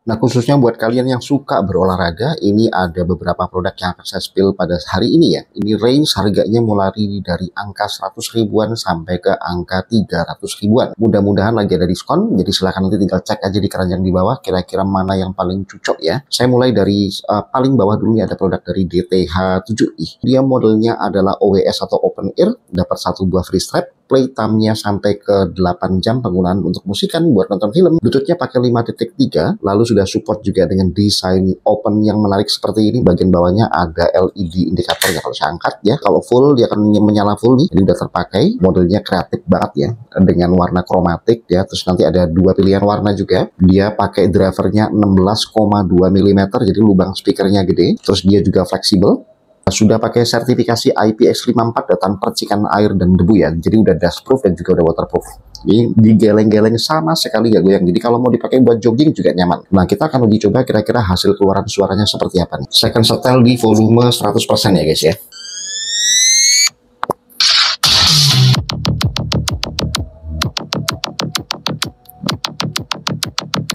Nah, khususnya buat kalian yang suka berolahraga, ini ada beberapa produk yang akan saya spill pada hari ini ya. Ini range harganya mulai dari angka 100 ribuan sampai ke angka 300 ribuan. Mudah-mudahan lagi ada diskon, jadi silahkan nanti tinggal cek aja di keranjang di bawah kira-kira mana yang paling cocok ya. Saya mulai dari paling bawah dulu, ada produk dari DTH7i. Dia modelnya adalah OWS atau Open Ear, dapat 1 buah free strap. Playtime-nya sampai ke 8 jam penggunaan untuk musikan buat nonton film. Bluetooth-nya pakai 5.3, lalu sudah support juga dengan desain open yang menarik seperti ini. Bagian bawahnya ada LED indikatornya kalau saya angkat ya. Kalau full dia akan menyala full nih. Ini udah terpakai. Modelnya kreatif banget ya, dengan warna kromatik ya. Terus nanti ada 2 pilihan warna juga. Dia pakai drivernya 16,2 mm, jadi lubang speakernya gede. Terus dia juga fleksibel. Sudah pakai sertifikasi IPX54 dan percikan air dan debu ya. Jadi udah dust proof dan juga udah waterproof. Ini digeleng-geleng sama sekali nggak goyang. Jadi kalau mau dipakai buat jogging juga nyaman. Nah, kita akan uji coba kira-kira hasil keluaran suaranya seperti apa nih. Saya akan setel di volume 100% ya guys ya.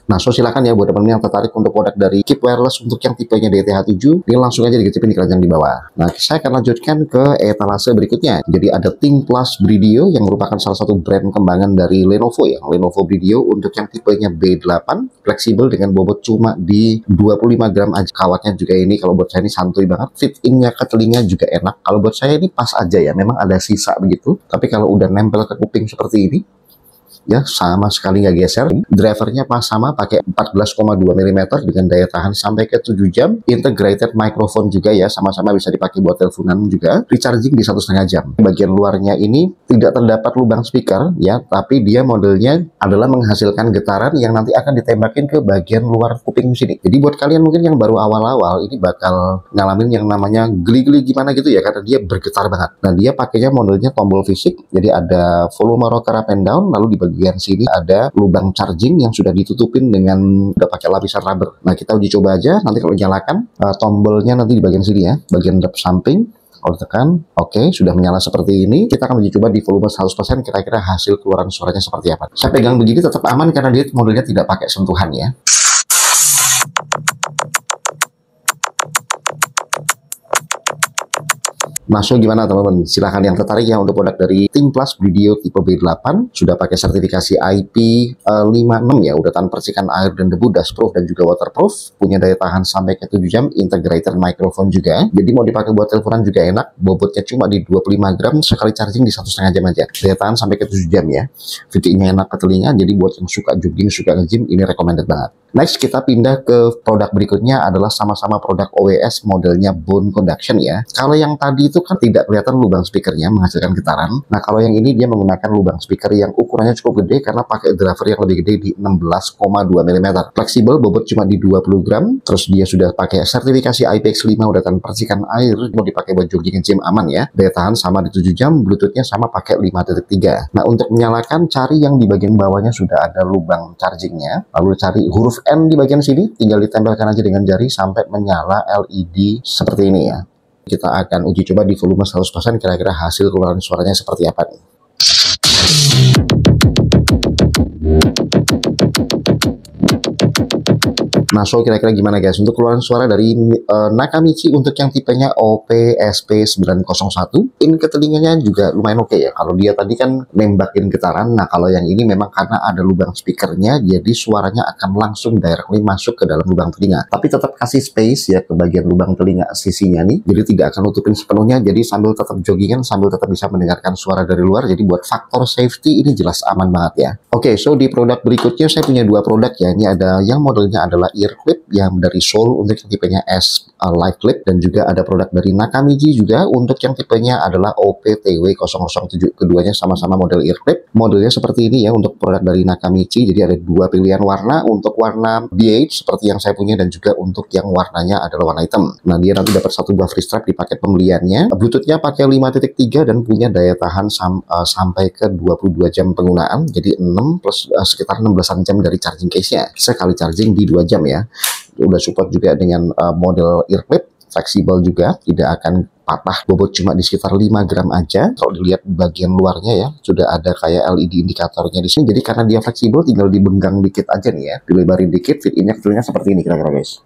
Nah, so silakan ya buat teman-teman yang tertarik untuk produk dari Keep Wireless untuk yang tipenya DTH7, ini langsung aja dikecipin di keranjang di bawah. Nah, saya akan lanjutkan ke etalase berikutnya. Jadi ada Think Plus Brideo yang merupakan salah satu brand kembangan dari Lenovo ya. Lenovo Brideo untuk yang tipenya B8, fleksibel dengan bobot cuma di 25 gram aja. Kawatnya juga ini kalau buat saya ini santuy banget. Fit in-nya ke telinga juga enak. Kalau buat saya ini pas aja ya, memang ada sisa begitu. Tapi kalau udah nempel ke kuping seperti ini, ya sama sekali nggak geser. Drivernya pas sama, pakai 14,2 mm dengan daya tahan sampai ke 7 jam. Integrated microphone juga ya, sama-sama bisa dipakai buat teleponan juga. Recharging di 1,5 jam. Bagian luarnya ini tidak terdapat lubang speaker ya, tapi dia modelnya adalah menghasilkan getaran yang nanti akan ditembakin ke bagian luar kuping sini. Jadi buat kalian mungkin yang baru awal-awal ini bakal ngalamin yang namanya geli-geli gimana gitu ya, karena dia bergetar banget. Nah, dia pakainya modelnya tombol fisik, jadi ada volume rocker up and down, lalu di bagian sini ada lubang charging yang sudah ditutupin dengan udah pakai lapisan rubber. Nah, kita uji coba aja. Nanti kalau nyalakan tombolnya nanti di bagian sini ya, bagian samping. Kalau tekan, oke, sudah menyala seperti ini. Kita akan uji coba di volume 100%, kira-kira hasil keluaran suaranya seperti apa. Saya pegang begini tetap aman karena dia modelnya tidak pakai sentuhan ya. Masuk gimana teman-teman? Silahkan yang tertarik ya untuk produk dari Think Plus Brideo tipe B8. Sudah pakai sertifikasi IP56 ya, udah tahan percikan air dan debu, dust proof dan juga waterproof. Punya daya tahan sampai ke 7 jam, integrated microphone juga. Jadi mau dipakai buat teleponan juga enak. Bobotnya cuma di 25 gram, sekali charging di 1,5 jam aja. Daya tahan sampai ke 7 jam ya. Fittingnya enak ke telinga, jadi buat yang suka jogging, suka nge-gym, ini recommended banget. Next, kita pindah ke produk berikutnya adalah sama-sama produk OWS modelnya Bone Conduction ya. Kalau yang tadi itu kan tidak kelihatan lubang speakernya menghasilkan getaran. Nah, kalau yang ini dia menggunakan lubang speaker yang ukurannya cukup gede karena pakai driver yang lebih gede di 16,2 mm. Fleksibel, bobot cuma di 20 gram. Terus dia sudah pakai sertifikasi IPX5, udah tahan percikan air. Mau dipakai buat jogging gym aman ya. Daya tahan sama di 7 jam, Bluetooth-nya sama pakai 5.3. Nah, untuk menyalakan cari yang di bagian bawahnya sudah ada lubang chargingnya. Lalu cari huruf N di bagian sini, tinggal ditempelkan aja dengan jari sampai menyala LED seperti ini ya. Kita akan uji coba di volume 100%, kira-kira hasil keluaran suaranya seperti apa nih. Nah, so kira-kira gimana guys untuk keluaran suara dari Nakamichi untuk yang tipenya OPSP901. In ke telinganya juga lumayan oke ya. Kalau dia tadi kan nembakin getaran. Nah, kalau yang ini memang karena ada lubang speakernya, jadi suaranya akan langsung directly masuk ke dalam lubang telinga. Tapi tetap kasih space ya ke bagian lubang telinga sisinya nih. Jadi tidak akan nutupin sepenuhnya. Jadi sambil tetap joggingan, sambil tetap bisa mendengarkan suara dari luar. Jadi buat faktor safety ini jelas aman banget ya. Oke, so di produk berikutnya saya punya 2 produk ya. Ini ada yang modelnya adalah ear clip yang dari Soul untuk yang tipenya S Live Clip, dan juga ada produk dari Nakamichi juga untuk yang tipenya adalah OPTW007. Keduanya sama-sama model ear clip. Modelnya seperti ini ya untuk produk dari Nakamichi. Jadi ada 2 pilihan warna, untuk warna beige seperti yang saya punya dan juga untuk yang warnanya adalah warna hitam. Nah, dia nanti dapat 1 buah free strap di paket pembeliannya. Bluetooth-nya pakai 5.3 dan punya daya tahan sampai ke 22 jam penggunaan. Jadi 6 plus sekitar 16 jam dari charging case-nya. Sekali charging di 2 jam ya. Udah support juga dengan model ear clip, fleksibel juga, tidak akan patah, bobot cuma di sekitar 5 gram aja. Kalau dilihat bagian luarnya ya, sudah ada kayak LED indikatornya di sini. Jadi karena dia fleksibel, tinggal dibenggang dikit aja nih ya, dilebarin dikit, fit innya kecilnya seperti ini kira-kira guys.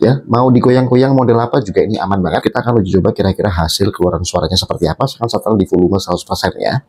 Ya, mau digoyang-goyang model apa juga ini aman banget. Kita akan uji coba kira-kira hasil keluaran suaranya seperti apa setelah di volume 100% ya.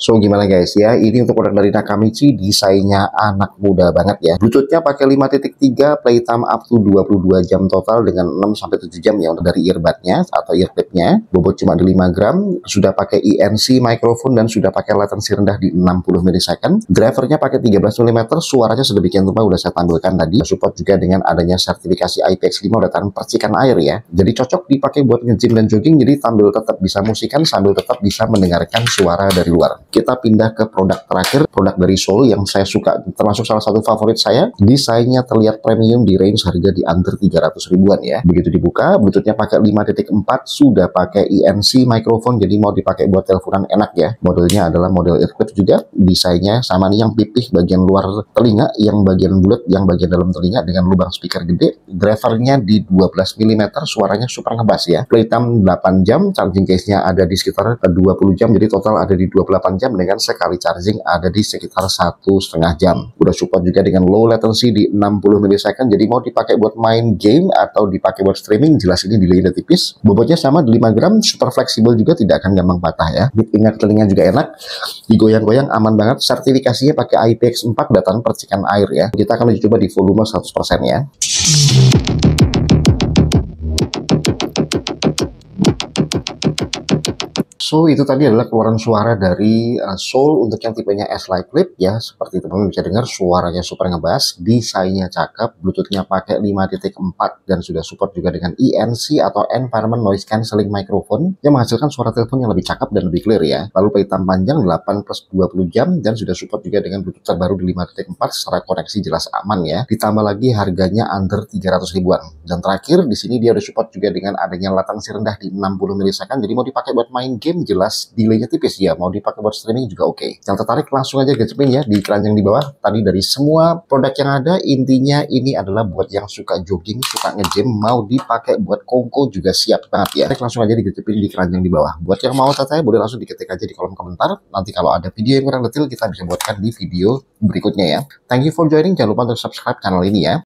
So gimana guys ya, ini untuk produk dari Nakamichi, desainnya anak muda banget ya. Bluetoothnya pakai 5.3, playtime up to 22 jam total dengan 6-7 jam ya untuk dari earbudnya atau earclipnya. Bobot cuma di 5 gram, sudah pakai ENC microphone dan sudah pakai latensi rendah di 60 ms. Drivernya pakai 13 mm, suaranya sedemikian rupa udah saya tampilkan tadi. Support juga dengan adanya sertifikasi IPX5 udah tahan percikan air ya. Jadi cocok dipakai buat nge-gym dan jogging, jadi sambil tetap bisa musikan sambil tetap bisa mendengarkan suara dari luar. Kita pindah ke produk terakhir, produk dari Soul yang saya suka, termasuk salah satu favorit saya. Desainnya terlihat premium di range harga di under 300 ribuan ya. Begitu dibuka, Bluetoothnya pakai 5.4, sudah pakai ENC microphone, jadi mau dipakai buat teleponan enak ya. Modelnya adalah model earclip juga, desainnya sama nih, yang pipih bagian luar telinga, yang bagian bulat, yang bagian dalam telinga dengan lubang speaker gede. Drivernya di 12 mm, suaranya super ngebass ya. Playtime 8 jam, charging case-nya ada di sekitar 20 jam, jadi total ada di 28 jam dengan sekali charging ada di sekitar 1,5 jam. Udah support juga dengan low latency di 60 ms, jadi mau dipakai buat main game atau dipakai buat streaming, jelas ini delaynya tipis. Bobotnya sama di 5 gram, super fleksibel juga, tidak akan gampang patah ya. Ingat telinga juga enak, digoyang-goyang aman banget. Sertifikasinya pakai IPX4, datan percikan air ya. Kita akan coba di volume 100% ya. So, itu tadi adalah keluaran suara dari Soul untuk yang tipenya S-Lite Clip ya. Seperti teman-teman bisa dengar, suaranya super ngebass, desainnya cakep, Bluetoothnya pakai 5.4 dan sudah support juga dengan ENC atau Environment Noise Cancelling Microphone yang menghasilkan suara telepon yang lebih cakep dan lebih clear ya. Lalu playtime panjang 8+20 jam dan sudah support juga dengan Bluetooth terbaru di 5.4 secara koneksi jelas aman ya. Ditambah lagi harganya under 300 ribuan. Dan terakhir di sini dia udah support juga dengan adanya latensi rendah di 60 ms, jadi mau dipakai buat main game jelas delaynya tipis ya, mau dipakai buat streaming juga oke. Yang tertarik langsung aja gacepin ya di keranjang di bawah. Tadi dari semua produk yang ada, intinya ini adalah buat yang suka jogging, suka nge-gym, mau dipakai buat kongko juga siap banget ya. Langsung aja digacepin di keranjang di bawah. Buat yang mau tanya boleh langsung diketik aja di kolom komentar. Nanti kalau ada video yang kurang detail kita bisa buatkan di video berikutnya ya. Thank you for joining, jangan lupa untuk subscribe channel ini ya.